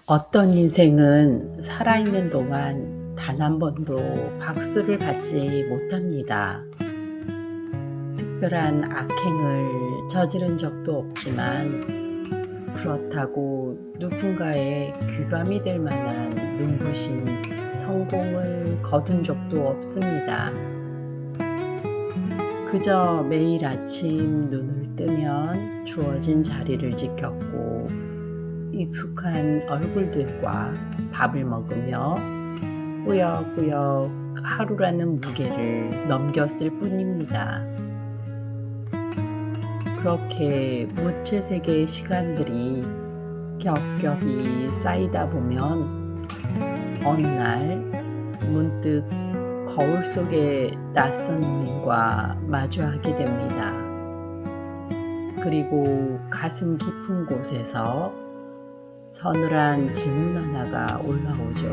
어떤 인생은 살아있는 동안 단 한 번도 박수를 받지 못합니다. 특별한 악행을 저지른 적도 없지만 그렇다고 누군가의 귀감이 될 만한 눈부신 성공을 거둔 적도 없습니다. 그저 매일 아침 눈을 뜨면 주어진 자리를 지켰고 익숙한 얼굴들과 밥을 먹으며 꾸역꾸역 하루라는 무게를 넘겼을 뿐입니다. 그렇게 무채색의 시간들이 겹겹이 쌓이다 보면 어느 날 문득 거울 속의 낯선 노인과 마주하게 됩니다. 그리고 가슴 깊은 곳에서 서늘한 질문 하나가 올라오죠.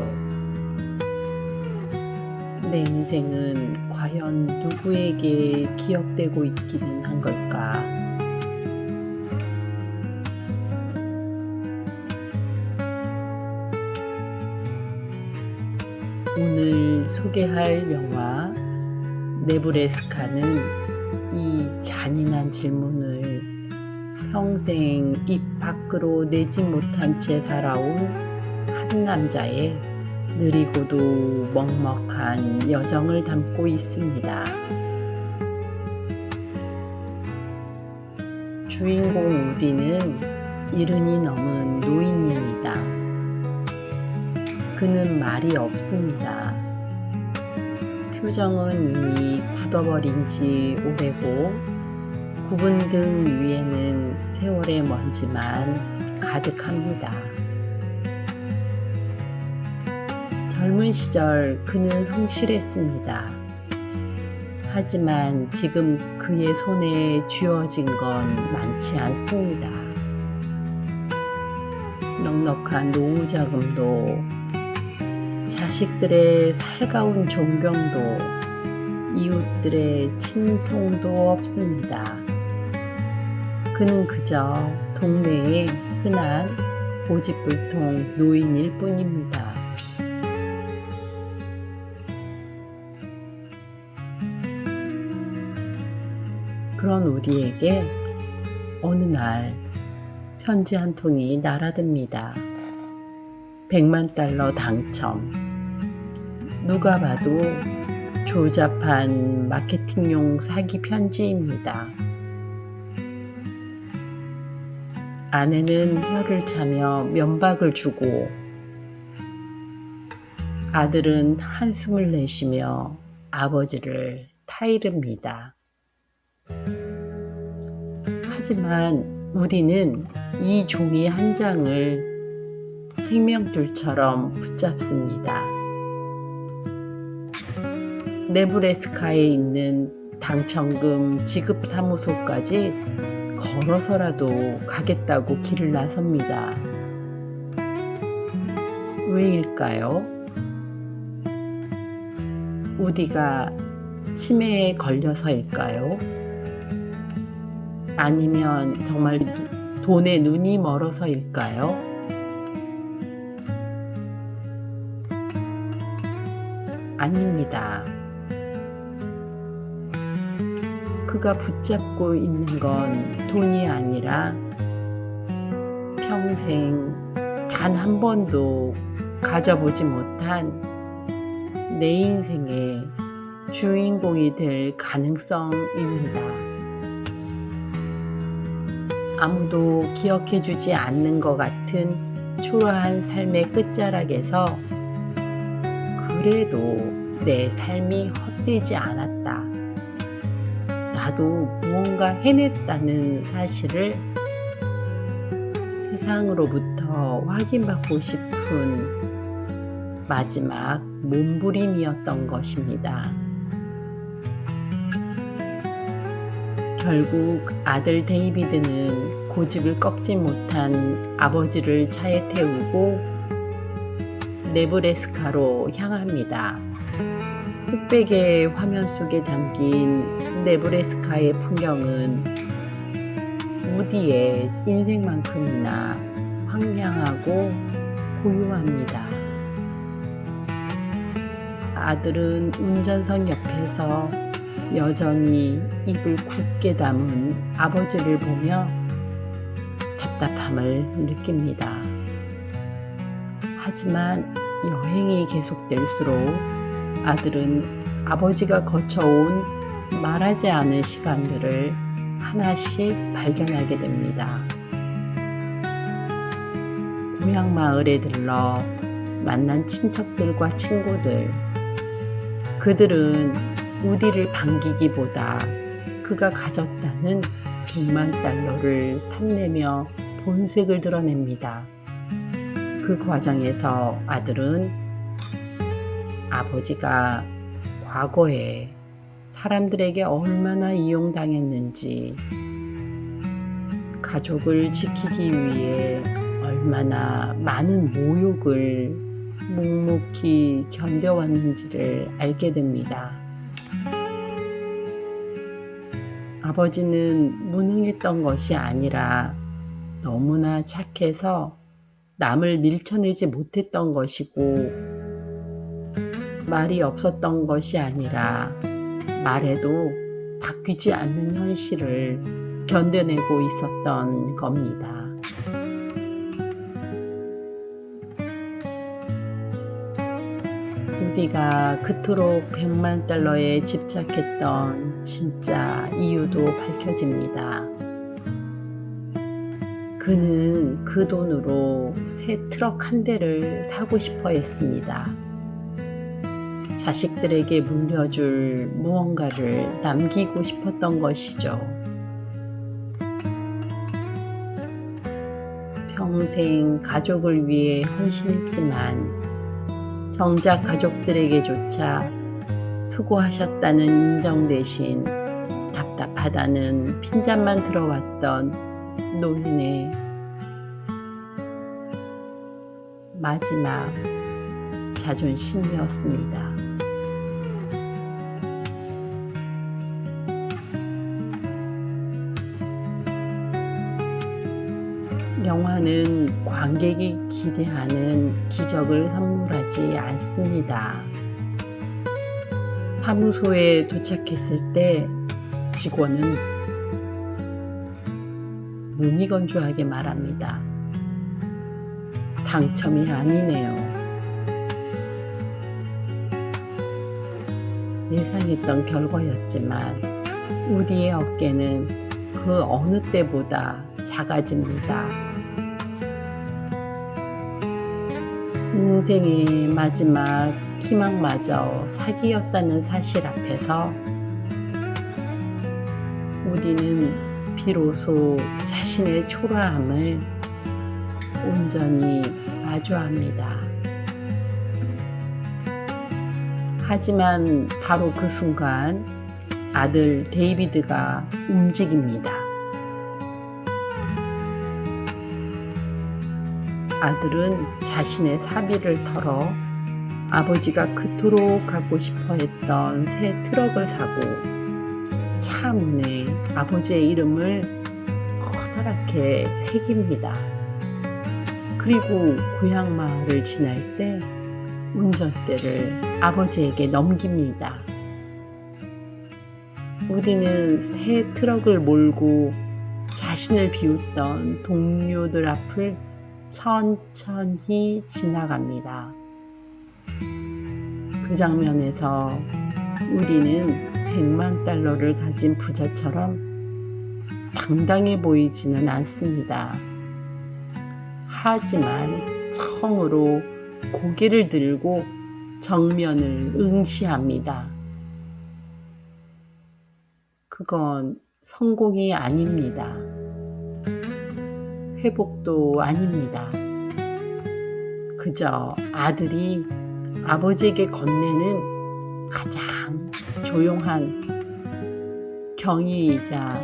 내 인생은 과연 누구에게 기억되고 있기는 한 걸까? 오늘 소개할 영화 네브래스카는 이 잔인한 질문을 평생 입 밖으로 내지 못한 채 살아온 한 남자의 느리고도 먹먹한 여정을 담고 있습니다. 주인공 우디는 70이 넘은 노인입니다. 그는 말이 없습니다. 표정은 이미 굳어버린 지 오래고 굽은 등 위에는 세월의 먼지만 가득합니다. 젊은 시절 그는 성실했습니다. 하지만 지금 그의 손에 쥐어진 건 많지 않습니다. 넉넉한 노후 자금도 자식들의 살가운 존경도 이웃들의 칭송도 없습니다. 그는 그저 동네의 흔한 고집불통 노인일 뿐입니다. 그런 우리에게 어느 날 편지 한 통이 날아듭니다. 100만 달러 당첨. 누가 봐도 조잡한 마케팅용 사기 편지입니다. 아내는 혀를 차며 면박을 주고 아들은 한숨을 내쉬며 아버지를 타이릅니다. 하지만 우리는 이 종이 한 장을 생명줄처럼 붙잡습니다. 네브래스카에 있는 당첨금 지급사무소까지 걸어서라도 가겠다고 길을 나섭니다. 왜일까요? 우디가 치매에 걸려서일까요? 아니면 정말 돈에 눈이 멀어서일까요? 아닙니다. 그가 붙잡고 있는 건 돈이 아니라 평생 단 한 번도 가져보지 못한 내 인생의 주인공이 될 가능성입니다. 아무도 기억해주지 않는 것 같은 초라한 삶의 끝자락에서 그래도 내 삶이 헛되지 않았다. 나도 무언가 해냈다는 사실을 세상으로부터 확인받고 싶은 마지막 몸부림이었던 것입니다. 결국 아들 데이비드는 고집을 꺾지 못한 아버지를 차에 태우고 네브래스카로 향합니다. 흑백의 화면 속에 담긴 네브래스카의 풍경은 우디의 인생만큼이나 황량하고 고요합니다. 아들은 운전석 옆에서 여전히 입을 굳게 다문 아버지를 보며 답답함을 느낍니다. 하지만 여행이 계속될수록 아들은 아버지가 거쳐온 말하지 않은 시간들을 하나씩 발견하게 됩니다. 고향 마을에 들러 만난 친척들과 친구들, 그들은 우디를 반기기보다 그가 가졌다는 100만 달러를 탐내며 본색을 드러냅니다. 그 과정에서 아들은 아버지가 과거에 사람들에게 얼마나 이용당했는지, 가족을 지키기 위해 얼마나 많은 모욕을 묵묵히 견뎌왔는지를 알게 됩니다. 아버지는 무능했던 것이 아니라 너무나 착해서 남을 밀쳐내지 못했던 것이고, 말이 없었던 것이 아니라 말해도 바뀌지 않는 현실을 견뎌내고 있었던 겁니다. 우디가 그토록 100만 달러에 집착했던 진짜 이유도 밝혀집니다. 그는 그 돈으로 새 트럭 한 대를 사고 싶어 했습니다. 자식들에게 물려줄 무언가를 남기고 싶었던 것이죠. 평생 가족을 위해 헌신했지만 정작 가족들에게조차 수고하셨다는 인정 대신 답답하다는 핀잔만 들어왔던 노인의 마지막 자존심이었습니다. 영화는 관객이 기대하는 기적을 선물하지 않습니다. 사무소에 도착했을 때 직원은 무미건조하게 말합니다. 당첨이 아니네요. 예상했던 결과였지만 우디의 어깨는 그 어느 때보다 작아집니다. 인생의 마지막 희망마저 사기였다는 사실 앞에서 우디는 비로소 자신의 초라함을 온전히 마주합니다. 하지만 바로 그 순간 아들 데이비드가 움직입니다. 아들은 자신의 사비를 털어 아버지가 그토록 갖고 싶어 했던 새 트럭을 사고 차 문에 아버지의 이름을 커다랗게 새깁니다. 그리고 고향 마을을 지날 때 운전대를 아버지에게 넘깁니다. 우디는 새 트럭을 몰고 자신을 비웃던 동료들 앞을 천천히 지나갑니다. 그 장면에서 우디는 100만 달러를 가진 부자처럼 당당해 보이지는 않습니다. 하지만 처음으로 고개를 들고 정면을 응시합니다. 그건 성공이 아닙니다. 회복도 아닙니다. 그저 아들이 아버지에게 건네는 가장 조용한 경의이자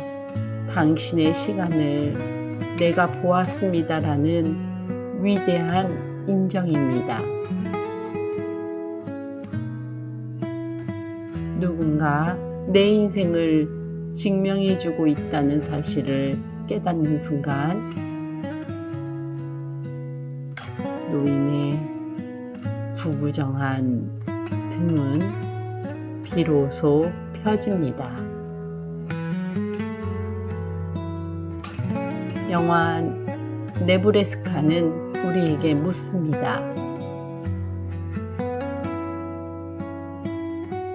당신의 시간을 내가 보았습니다라는 위대한 인정입니다. 누군가 내 인생을 증명해주고 있다는 사실을 깨닫는 순간 일로 인해 부부정한 등은 비로소 펴집니다. 영화 네브래스카는 우리에게 묻습니다.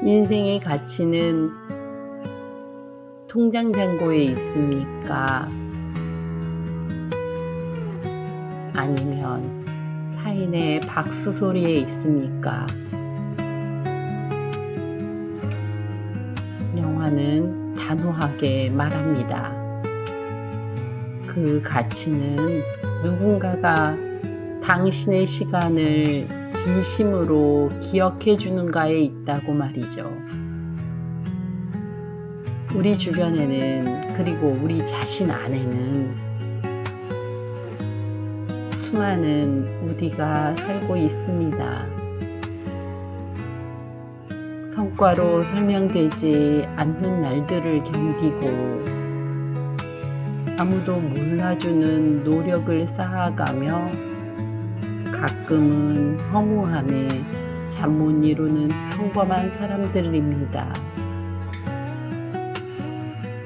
인생의 가치는 통장 잔고에 있습니까? 아니면 타인의 박수 소리에 있습니까? 영화는 단호하게 말합니다. 그 가치는 누군가가 당신의 시간을 진심으로 기억해 주는가에 있다고 말이죠. 우리 주변에는, 그리고 우리 자신 안에는 수많은 우디가 살고 있습니다. 성과로 설명되지 않는 날들을 견디고 아무도 몰라주는 노력을 쌓아가며 가끔은 허무함에 잠 못 이루는 평범한 사람들입니다.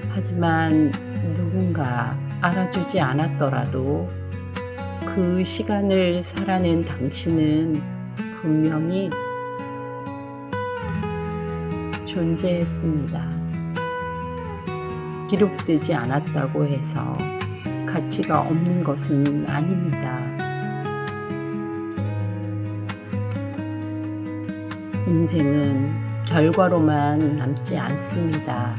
하지만 누군가 알아주지 않았더라도 그 시간을 살아낸 당신은 분명히 존재했습니다. 기록되지 않았다고 해서 가치가 없는 것은 아닙니다. 인생은 결과로만 남지 않습니다.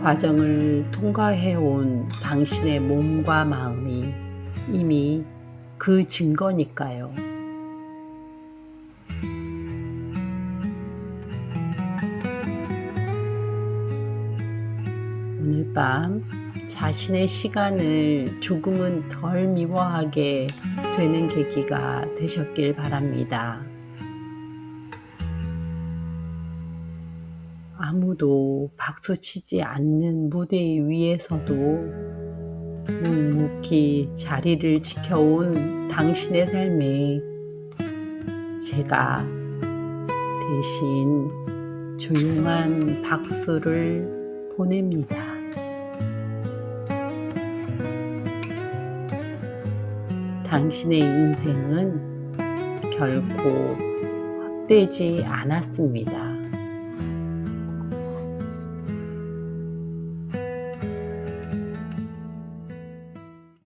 과정을 통과해온 당신의 몸과 마음이 이미 그 증거니까요. 오늘 밤 자신의 시간을 조금은 덜 미워하게 되는 계기가 되셨길 바랍니다. 아무도 박수치지 않는 무대 위에서도 묵묵히 자리를 지켜온 당신의 삶에 제가 대신 조용한 박수를 보냅니다. 당신의 인생은 결코 헛되지 않았습니다.